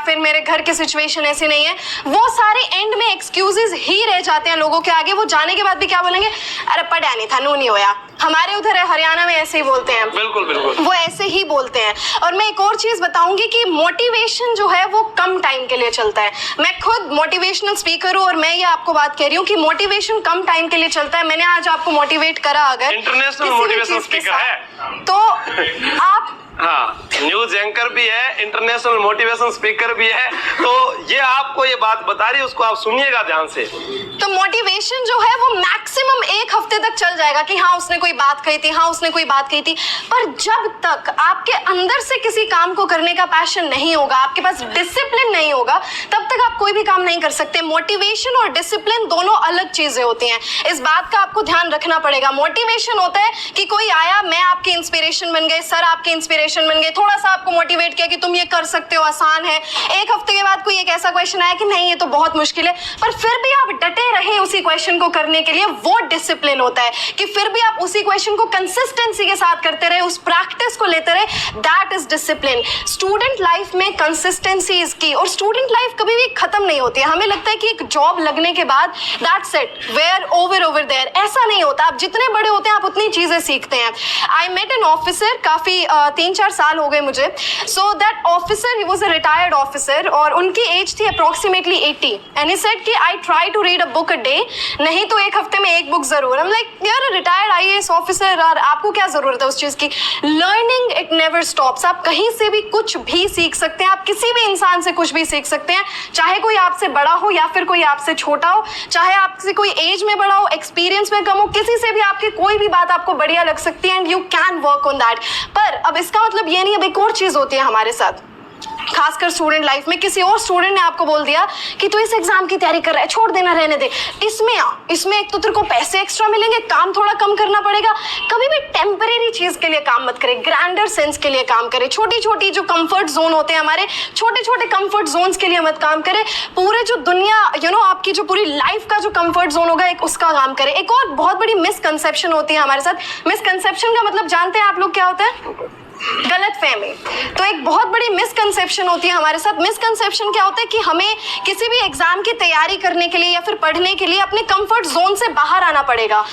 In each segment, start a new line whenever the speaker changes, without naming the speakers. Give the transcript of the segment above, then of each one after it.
फिर मेरे घर की सिचुएशन ऐसी नहीं है, वो सारे एंड में एक्सक्यूजेस ही रह जाते हैं लोगों के आगे। वो जाने के बाद भी क्या बोलेंगे, अरे पढ़ा नहीं था, नू नहीं होया। हमारे उधर है हरियाणा में ऐसे ही बोलते हैं,
बिल्कुल बिल्कुल
वो ऐसे ही बोलते हैं। और मैं एक और चीज बताऊंगी कि मोटिवेशन जो है वो कम टाइम के लिए चलता है। मैं खुद मोटिवेशनल स्पीकर हूँ और मैं ये आपको बात कह रही हूँ कि मोटिवेशन कम टाइम के लिए चलता है। मैंने आज आपको मोटिवेट करा, अगर
इंटरनेशनल मोटिवेशन स्पीकर है
तो आप,
हाँ, न्यूज एंकर भी है, इंटरनेशनल मोटिवेशन स्पीकर भी है, तो ये आपको ये बात बता रही है, उसको आप सुनिएगा ध्यान से।
तो मोटिवेशन जो है वो मैक्सिमम 1 हफ्ते तक चल जाएगा कि हाँ उसने कोई बात कही थी, हाँ उसने कोई बात कही थी, पर जब तक आपके अंदर से किसी काम को करने का पैशन नहीं होगा, आपके पास डिसिप्लिन नहीं होगा, तब तक आप कोई भी काम नहीं कर सकते। मोटिवेशन और डिसिप्लिन दोनों अलग चीजें होती हैं, इस बात का आपको ध्यान रखना पड़ेगा। मोटिवेशन होता है कि कोई आया, मैं आपकी इंस्पिरेशन बन गए, सर आपके इंस्पिरेशन बन गए, थोड़ा सा आपको मोटिवेट किया कि तुम ये कर सकते हो, आसान है। 1 हफ्ते के बाद कोई एक ऐसा क्वेश्चन आया कि नहीं ये तो बहुत मुश्किल है, पर फिर भी आप डटे रहे उसी क्वेश्चन को करने के लिए, वो डिसिप्लिन होता है। कि फिर भी आप उसी क्वेश्चन को कंसिस्टेंसी के साथ करते रहे, उस प्रैक्टिस को लेते रहे, that is discipline. Student life में कंसिस्टेंसी इज की, और स्टूडेंट लाइफ कभी भी खत्म नहीं होती है। हमें लगता है कि एक जॉब लगने के बाद that's it, where over there, ऐसा नहीं होता। आप जितने बड़े होते हैं आप उतनी चीजें सीखते हैं। आई मेट एन ऑफिसर, काफी 3-4 साल हो गए मुझे। So that officer, he was a retired officer, और उनकी एज थी अप्रोक्सीमेटली 80, एंड ही सेड कि I try to read a book a day, नहीं तो 1 हफ्ते में 1 बुक जरूर। I'm like, यार रिटायर्ड IAS ऑफिसर, और आपको क्या जरूरत है उस चीज की। Learning it never stops. आप कहीं से भी कुछ भी सीख सकते हैं, आप किसी भी इंसान से कुछ भी सीख सकते हैं, चाहे कोई आपसे बड़ा हो या फिर कोई आपसे छोटा हो, चाहे आपसे कोई एज में बड़ा हो, एक्सपीरियंस में कम हो, किसी से भी आपकी कोई भी बात आपको बढ़िया लग सकती है, and you can work on that. पर अब इसका मतलब ये नहीं, अब एक और चीज होती है हमारे साथ, खासकर स्टूडेंट लाइफ में। किसी और स्टूडेंट ने आपको बोल दिया कि तू इस एग्जाम की तैयारी कर रहा है, छोड़ देना, रहने दे, इसमें आ, इसमें एक तो तेरे को पैसे एक्स्ट्रा मिलेंगे, काम थोड़ा कम करना पड़ेगा। कभी भी टेम्परेरी चीज के लिए काम मत करे, ग्रैंडर सेंस के लिए काम करे। छोटी छोटी जो कंफर्ट जोन होते हैं हमारे, छोटे छोटे कंफर्ट जोन्स के लिए मत काम करे। पूरे जो दुनिया आपकी जो पूरी लाइफ का जो कंफर्ट जोन होगा, एक उसका काम करे। एक और बहुत बड़ी मिसकंसेप्शन होती है हमारे साथ। मिसकंसेप्शन का मतलब जानते हैं आप लोग क्या होता है? गलत फहमी। तो एक बहुत बड़ी मिसकंसेप्शन होती है हमारे साथ। मिसकंसेप्शन क्या होता है कि हमें किसी भी एग्जाम की तैयारी करने के लिए या फिर पढ़ने के लिए अपने कंफर्ट जोन से बाहर आना पड़ेगा।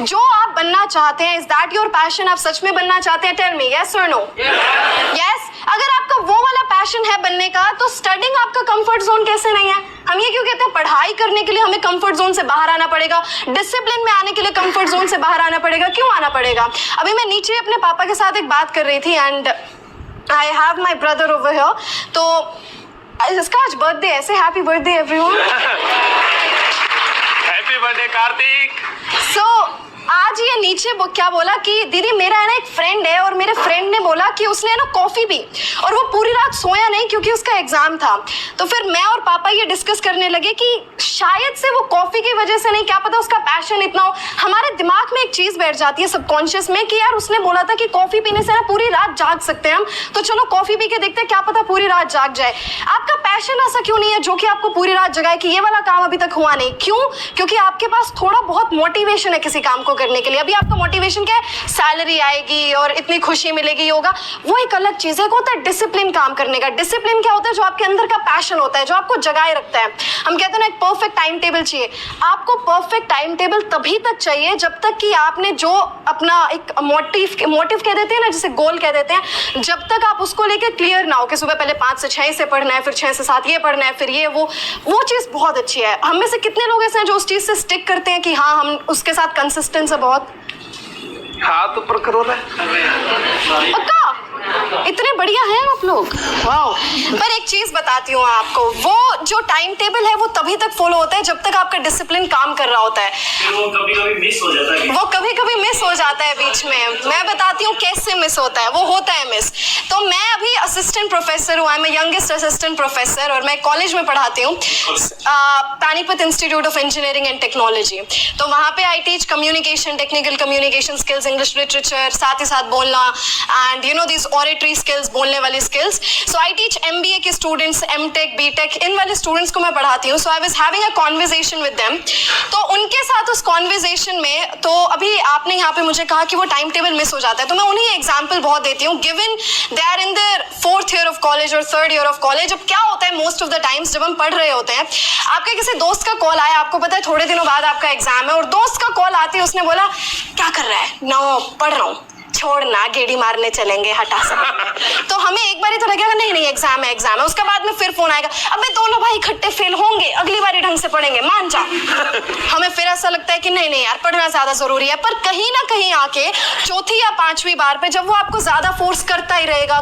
जो आप बनना चाहते हैं, इज दैट योर पैशन? आप सच में बनना चाहते हैं? टेल मी, यस और नो? यस। अगर आपका वो वाला पैशन है बनने का, तो स्टडिंग आपका कंफर्ट जोन कैसे नहीं है? हम ये क्यों कहते हैं पढ़ाई करने के लिए हमें कंफर्ट जोन से बाहर आना पड़ेगा, डिसिप्लिन में आने के लिए कंफर्ट जोन से बाहर आना पड़ेगा? क्यों आना पड़ेगा? अभी मैं नीचे अपने पापा के साथ एक बात कर रही थी, and I have my brother over here. तो इसका आज बर्थडे है, ऐसे happy birthday everyone.
Happy birthday Kartik.
So आज ये नीचे क्या बोला कि दीदी मेरा है ना एक फ्रेंड है, और मेरे फ्रेंड ने बोला कि उसने ना कॉफी पी और वो पूरी रात सोया नहीं क्योंकि उसका एग्जाम था। तो फिर मैं और पापा ये डिस्कस करने लगे कि शायद से वो कॉफी की वजह से नहीं, क्या पता उसका पैशन इतना हो। हमारे दिमाग में एक चीज बैठ जाती है सबकॉन्शियस में कि यार उसने बोला था कि कॉफी पीने से ना पूरी रात जाग सकते हैं हम, तो चलो कॉफी पी के देखते हैं, क्या पता पूरी रात जाग जाए। आपका पैशन ऐसा क्यों नहीं है जो कि आपको पूरी रात जगाए कि ये वाला काम अभी तक हुआ नहीं? क्यों? क्योंकि आपके पास थोड़ा बहुत मोटिवेशन है किसी काम को करने के लिए। अभी आपका मोटिवेशन क्या है? सैलरी आएगी और इतनी खुशी मिलेगी, होगा, वो एक अलग चीज है। होता है डिसिप्लिन काम करने का। डिसिप्लिन क्या होता है? जो आपके अंदर का पैशन होता है, जो आपको जगाए रखता है। हम कहते हैं ना एक परफेक्ट टाइम टेबल चाहिए। आपको परफेक्ट टाइम टेबल तभी तक चाहिए जब तक कि आपने जो अपना एक मोटिव कह देते हैं ना, जिसे गोल कह देते हैं, जब तक आप उसको लेके क्लियर ना हो कि सुबह पहले 5 से 6 से पढ़ना है, फिर 6 से 7 ये पढ़ना है, फिर ये वो चीज बहुत अच्छी है। हम में से कितने लोग ऐसे हैं जो उस चीज से स्टिक करते हैं कि हाँ हम उसके साथ कंसिस्टेंट है बहुत?
हाथ ऊपर करो ना।
पक्का? इतने बढ़िया हैं आप लोग, वाओ। पर एक चीज बताती हूँ आपको, वो जो टाइम टेबल है वो तभी तक फॉलो होता है जब तक आपका डिसिप्लिन काम कर रहा होता है।
वो कभी कभी मिस हो जाता है।
वो कभी कभी मिस हो जाता है बीच में। मैं बताती हूँ कैसे मिस होता है। वो होता है मिस। तो मैं अभी असिस्टेंट प्रोफेसर हूँ, I am youngest assistant professor, और मैं कॉलेज में पढ़ाती हूँ, Panipat institute of engineering and technology. तो वहाँ पे I teach communication, technical communication skills, English literature, साथ ही साथ बोलना, एंड दिस ऑरेटरी स्किल्स, बोलने वाली skills. So I teach MBA के स्टूडेंट स्टूडेंट्स एमटेक बीटेक इन वाले स्टूडेंट्स को मैं पढ़ाती हूँ. So I was having a conversation with them. तो उनके साथ उस कॉन्वर्जेशन में, तो अभी आपने यहाँ पे मुझे कहा कि वो टाइम टेबल मिस हो जाता है, तो मैं उन्हीं एग्जाम्पल बहुत देती हूँ. Given they are in their 4th year of college और 3rd ईयर ऑफ कॉलेज. अब क्या होता है मोस्ट ऑफ द टाइम्स जब हम पढ़ रहे होते हैं, आपके किसी दोस्त का कॉल आया, आपको पता है थोड़े दिनों बाद आपका एग्जाम है, और दोस्त का कॉल आते ही उसने बोला क्या कर रहा है, नो पढ़ रहा हूँ, छोड़ना गेड़ी मारने चलेंगे, हटा सकते. तो हमें एक बार तो लगेगा नहीं एग्जाम है एग्जाम है. उसके बाद में फिर फोन आएगा, अबे दोनों भाई इकट्ठे फेल होंगे, अगली बार ढंग से पढ़ेंगे, मान जा. हमें फिर ऐसा लगता है कि नहीं यार पढ़ना ज्यादा जरूरी है. पर कहीं ना कहीं आके चौथी या 5वीं बार पे जब वो आपको ज्यादा फोर्स करता ही रहेगा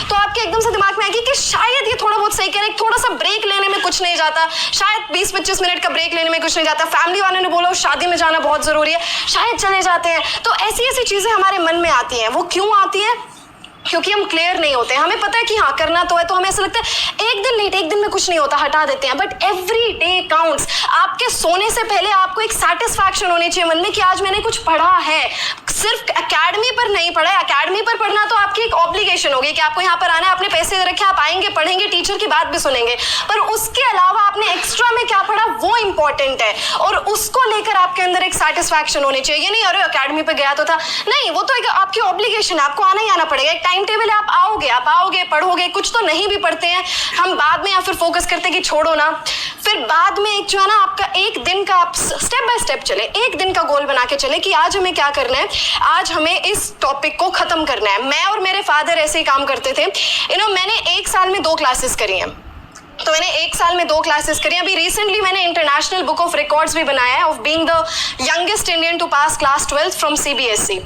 तो आपके एकदम से दिमाग में आएगी कि शायद ये थोड़ा बहुत सही कह रहे, थोड़ा सा ब्रेक लेने में कुछ नहीं जाता, शायद 20-25 मिनट का ब्रेक लेने में कुछ नहीं जाता, फैमिली वालों ने बोला शादी में जाना बहुत जरूरी है, शायद चले जाते हैं. तो ऐसी चीजें हमारे मन में आती हैं. वो क्यों आती है? क्योंकि हम क्लियर नहीं होते. हमें पता है कि हाँ करना तो है, तो हमें ऐसा लगता है एक दिन लेट, एक दिन में कुछ नहीं होता, हटा देते हैं. But every day counts. आपके सोने से पहले आपको एक सेटिस्फैक्शन होनी चाहिए मन में कि आज मैंने कुछ पढ़ा है. सिर्फ एकेडमी पर नहीं पढ़ा है. एकेडमी पर पढ़ना तो आपकी एक ऑब्लिगेशन होगी कि आपको यहाँ पर आना है, आपने पैसे दे रखे, आप आएंगे, पढ़ेंगे, टीचर की बात भी सुनेंगे. पर उसके अलावा आपने एक्स्ट्रा में क्या पढ़ा वो इंपॉर्टेंट है, और उसको लेकर आपके अंदर एक सेटिस्फैक्शन होनी चाहिए. ये नहीं अरे एकेडमी पे गया तो था, नहीं, वो तो एक आपकी ऑब्लिगेशन है, आपको आना ही आना पड़ेगा. एक टाइम टेबल है, आप आओगे पढ़ोगे. कुछ तो नहीं भी पढ़ते हैं हम बाद में, या फिर फोकस करते हैं कि छोड़ो ना. फिर बाद में एक जो है ना आपका एक दिन का, आप स्टेप बाय स्टेप चले, एक दिन का गोल बना के चले कि आज हमें क्या करना है, आज हमें इस टॉपिक को खत्म करना है. मैं और मेरे फादर ऐसे ही काम करते थे. मैंने 1 साल में 2 क्लासेस करी हैं. तो मैंने 1 साल में 2 क्लासेस करी. अभी रिसेंटली मैंने इंटरनेशनल बुक ऑफ रिकॉर्ड्स भी बनाया है of being the youngest Indian to pass class 12th from CBSE.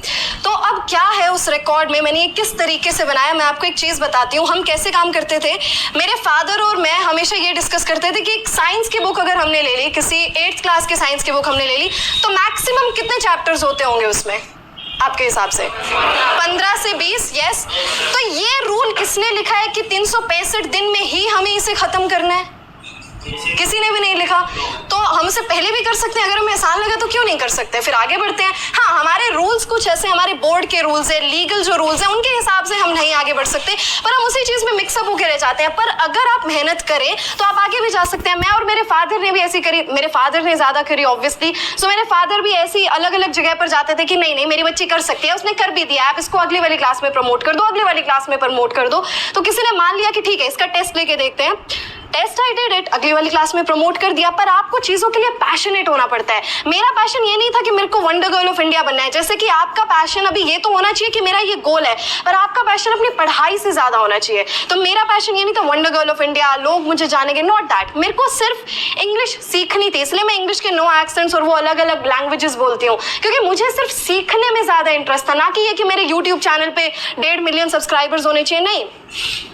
तो अब क्या है उस रिकॉर्ड में, मैंने ये किस तरीके से बनाया, मैं आपको एक चीज़ बताती हूँ. हम कैसे काम करते थे, मेरे फादर और मैं हमेशा ये डिस्कस करते थे कि एक साइंस की बुक अगर हमने ले ली, किसी 8th क्लास की साइंस की बुक हमने ले ली, तो मैक्सिमम कितने चैप्टर्स होते होंगे उसमें आपके हिसाब से? 15 से 20. यस. तो ये रूल किसने लिखा है कि 365 दिन में ही हमें इसे खत्म करना है? किसी ने भी नहीं लिखा. तो हम उसे पहले भी कर सकते हैं, अगर हमें आसान लगा तो क्यों नहीं कर सकते. फिर आगे बढ़ते हैं. हाँ, हमारे रूल्स कुछ ऐसे, हमारे बोर्ड के रूल्स है, लीगल जो रूल्स है, उनके हिसाब से हम नहीं आगे बढ़ सकते, पर हम उसी चीज में मिक्सअप होकर रह जाते हैं. पर अगर आप मेहनत करें तो आप आगे भी जा सकते हैं. मैं और मेरे फादर ने भी ऐसी करी. मेरे फादर ने ज्यादा करी ऑब्वियसली. सो मेरे फादर भी ऐसी अलग अलग जगह पर जाते थे कि नहीं मेरी बच्ची कर सकती है, उसने कर भी दिया, आप इसको अगली वाली क्लास में प्रमोट कर दो, अगली वाली क्लास में प्रमोट कर दो. तो किसी ने मान लिया कि ठीक है इसका टेस्ट लेके देखते हैं. टेस्ट आई डिड इट, अगली वाली क्लास में प्रमोट कर दिया. पर आपको चीजों के लिए पैशनेट होना पड़ता है. मेरा पैशन ये नहीं था कि मेरे को वंडर गर्ल ऑफ इंडिया बनना है. जैसे कि आपका पैशन अभी ये तो होना चाहिए कि मेरा ये गोल है, पर आपका पैशन अपनी पढ़ाई से ज्यादा होना चाहिए. तो मेरा पैशन ये नहीं था वंडर गर्ल ऑफ इंडिया, लोग मुझे जानेंगे, नॉट दैट. मेरे को सिर्फ इंग्लिश सीखनी थी, इसलिए मैं इंग्लिश के 9 एक्सेंट्स और वो अलग अलग लैंग्वेजेस बोलती हूँ, क्योंकि मुझे सिर्फ सीखने में ज्यादा इंटरेस्ट था, ना कि ये कि मेरे यूट्यूब चैनल पे 1.5 मिलियन सब्सक्राइबर्स होने चाहिए. नहीं.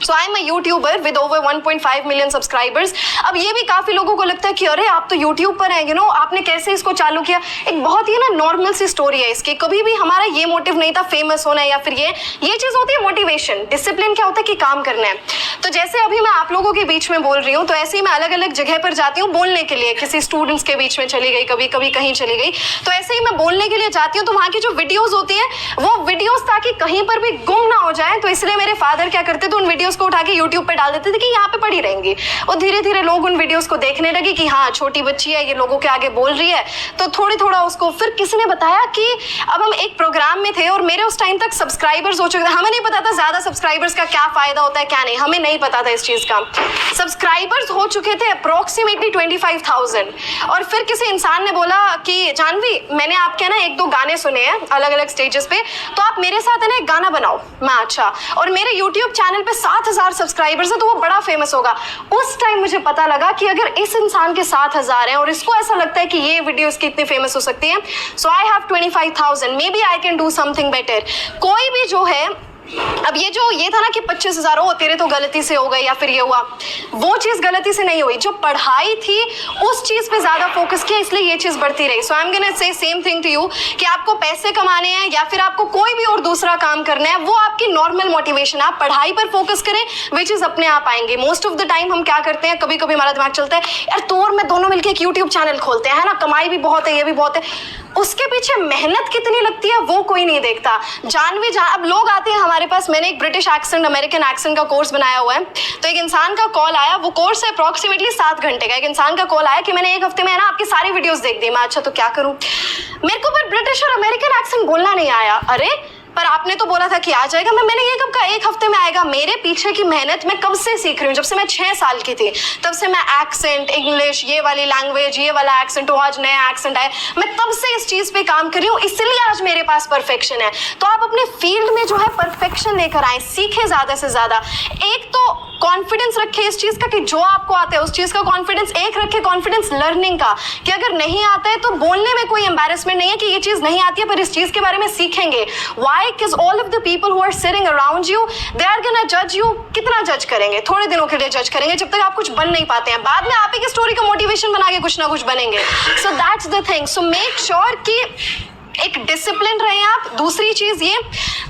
So I am a YouTuber with over 1.5 million subscribers. अब ये भी काफी लोगों को लगता है कि अरे आप तो यूट्यूब पर हैं, आपने कैसे इसको चालू किया. एक बहुत ही ना नॉर्मल सी स्टोरी है इसकी. कभी भी हमारा ये मोटिव नहीं था फेमस होना है, या फिर ये चीज होती है मोटिवेशन. डिसिप्लिन क्या होता है कि काम करना है. तो जैसे अभी मैं आप लोगों के बीच में बोल रही हूँ, तो ऐसे ही मैं अलग अलग जगह पर जाती हूँ बोलने के लिए. किसी स्टूडेंट्स के बीच में चली गई, कभी कभी कहीं चली गई, तो ऐसे ही मैं बोलने के लिए जाती हूँ. तो वहाँ की जो वीडियोज होती है, वो वीडियोज ताकि कहीं पर भी गुम ना हो जाए, तो इसलिए मेरे फादर क्या करते थे, उन वीडियोज को उठा के यूट्यूब पे डाल देते थे कि यहाँ पे पड़ी रहेंगी. और धीरे धीरे लोग उन वीडियोस को देखने लगे कि हाँ छोटी बच्ची है, ये लोगों के आगे बोल रही है. तो थोड़ा उसको फिर किसी ने बताया कि अब हम एक प्रोग्राम में थे और मेरे उस टाइम तक सब्सक्राइबर्स हो चुके थे. हमें नहीं पता था ज्यादा सब्सक्राइबर्स का क्या फायदा होता है क्या नहीं, हमें नहीं पता था इस चीज का. सब्सक्राइबर्स हो चुके थे अप्रोक्सीमेटली 25,000. और फिर किसी इंसान ने बोला कि जानवी, मैंने आपके ना 1-2 गाने सुने हैं अलग अलग स्टेजेस पे, तो आप मेरे साथ है ना एक गाना बनाओ. मैं अच्छा, और मेरे यूट्यूब चैनल पे 7,000 सब्सक्राइबर्स है, तो वो बड़ा फेमस होगा. उस टाइम मुझे पता लगा कि अगर इस इंसान के 7,000 हैं और इसको ऐसा लगता है कि ये वीडियो इसकी इतनी फेमस हो सकती है, so I have 25,000, may be I can do something better. कोई भी जो है, अब ये था ना कि 25,000 हो तेरे तो गलती से हो गए या फिर ये हुआ, वो चीज गलती से नहीं हुई. जो पढ़ाई थी उस चीज पे ज्यादा फोकस किया, इसलिए ये चीज बढ़ती रही. So I am gonna say same thing to you कि आपको पैसे कमाने हैं या फिर आपको कोई भी और दूसरा काम करना है, वो आपकी नॉर्मल मोटिवेशन. आप पढ़ाई पर फोकस करें, वे चीज अपने आप आएंगे. मोस्ट ऑफ द टाइम हम क्या करते हैं, कभी कभी हमारा दिमाग चलता है यार तो और मैं दोनों मिलकर एक यूट्यूब चैनल खोलते हैं, है ना, कमाई भी बहुत है, ये भी बहुत है. उसके पीछे मेहनत कितनी लगती है वो कोई नहीं देखता. अब लोग आते हैं हमारे हमारे पास, मैंने एक ब्रिटिश एक्सेंट, अमेरिकन एक्सेंट का कोर्स बनाया हुआ है, तो एक इंसान का कॉल आया, वो कोर्स है अप्रॉक्सीमेटली 7 घंटे का। एक इंसान का कॉल आया कि मैंने एक हफ्ते में ना आपकी सारी वीडियोस देख दी। मैं अच्छा तो क्या करूं, मेरे को पर ब्रिटिश और अमेरिकन एक्सेंट बोलना नहीं आया। अरे पर आपने तो बोला था कि आ जाएगा। मैंने ये कब कहा एक हफ्ते में आएगा? मेरे पीछे की मेहनत मैं कब से सीख रही हूँ, जब से मैं 6 साल की थी, तब से मैं एक्सेंट, इंग्लिश, ये वाली लैंग्वेज, ये वाला एक्सेंट, आज नया एक्सेंट आया, मैं तब से इस चीज पे काम कर रही हूँ, इसलिए आज मेरे पास परफेक्शन है। तो आप अपने फील्ड में जो है परफेक्शन लेकर आए, सीखे ज्यादा से ज्यादा। एक तो कॉन्फिडेंस रखे इस चीज का कि जो आपको आता है उस चीज का कॉन्फिडेंस, एक रखे कॉन्फिडेंस लर्निंग का कि अगर नहीं आता है तो बोलने में कोई एम्बैरेसमेंट नहीं है कि ये चीज नहीं आती है, पर इस चीज के बारे में सीखेंगे। Why? Because all of the people who are sitting around you, they are gonna जज यू। कितना जज करेंगे? थोड़े दिनों के लिए जज करेंगे, जब तक आप कुछ बन नहीं पाते हैं। बाद में आप एक स्टोरी का मोटिवेशन बना के कुछ ना कुछ बनेंगे। So that's the thing. So make sure कि एक डिसिप्लिन रहे आप। दूसरी चीज ये,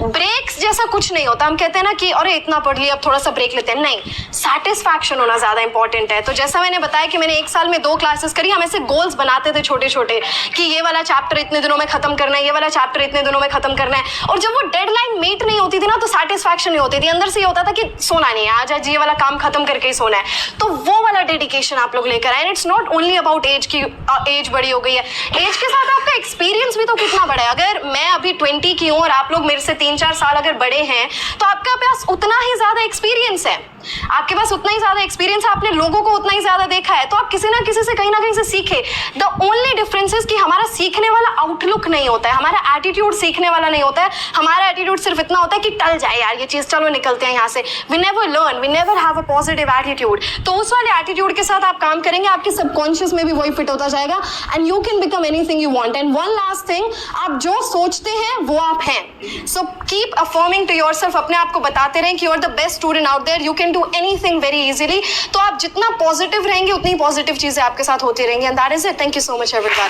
ब्रेक्स जैसा कुछ नहीं होता। हम कहते हैं ना कि अरे इतना पढ़ लिया अब थोड़ा सा ब्रेक लेते हैं, नहीं, सैटिस्फैक्शन होना ज्यादा इंपॉर्टेंट है। तो जैसा मैंने बताया कि मैंने 1 साल में 2 क्लासेस करी, हम ऐसे गोल्स बनाते थे छोटे छोटे कि ये वाला चैप्टर इतने दिनों में खत्म करना है, ये वाला चैप्टर इतने दिनों में खत्म करना है। और जब वो डेडलाइन मीट नहीं होती थी ना, तो सैटिस्फैक्शन नहीं होती थी, अंदर से ये होता था कि सोना नहीं है, आज ये वाला काम खत्म करके ही सोना है। तो वो वाला डेडिकेशन आप लोग लेकर आए। It's not only about age की एज बड़ी हो गई है, एज के साथ आपका एक्सपीरियंस भी तो कितना बड़ा है। अगर मैं अभी 20 की हूँ और आप लोग मेरे से 3-4 साल अगर बड़े हैं, तो आपके पास उतना ही ज्यादा एक्सपीरियंस है, आपके पास उतना ही ज्यादा एक्सपीरियंस है, आपने लोगों को उतना ही ज्यादा देखा है, तो आप किसी ना किसी से कहीं ना कहीं से सीखे। द ओनली डिफरेंस इज कि हमारा सीखने वाला आउटलुक नहीं होता है, हमारा एटीट्यूड सीखने वाला नहीं होता है। हमारा एटीट्यूड सिर्फ इतना होता है कि टल जाए यार ये चीज, चलो निकलते हैं यहाँ से। We never learn, we never have a positive attitude. तो उस वाले एटीट्यूड के साथ आप काम करेंगे, आपके सबकॉन्शियस में भी वही फिट होता जाएगा, and you can become anything you want. And one last thing, आप जो सोचते हैं वो आप हैं। So keep affirming to yourself, अपने आप को बताते रहें कि you are the best student out there, you can do anything very easily. तो आप जितना पॉजिटिव रहेंगे उतनी पॉजिटिव चीजें आपके साथ होती रहेंगी। And that is it. Thank you so much everyone.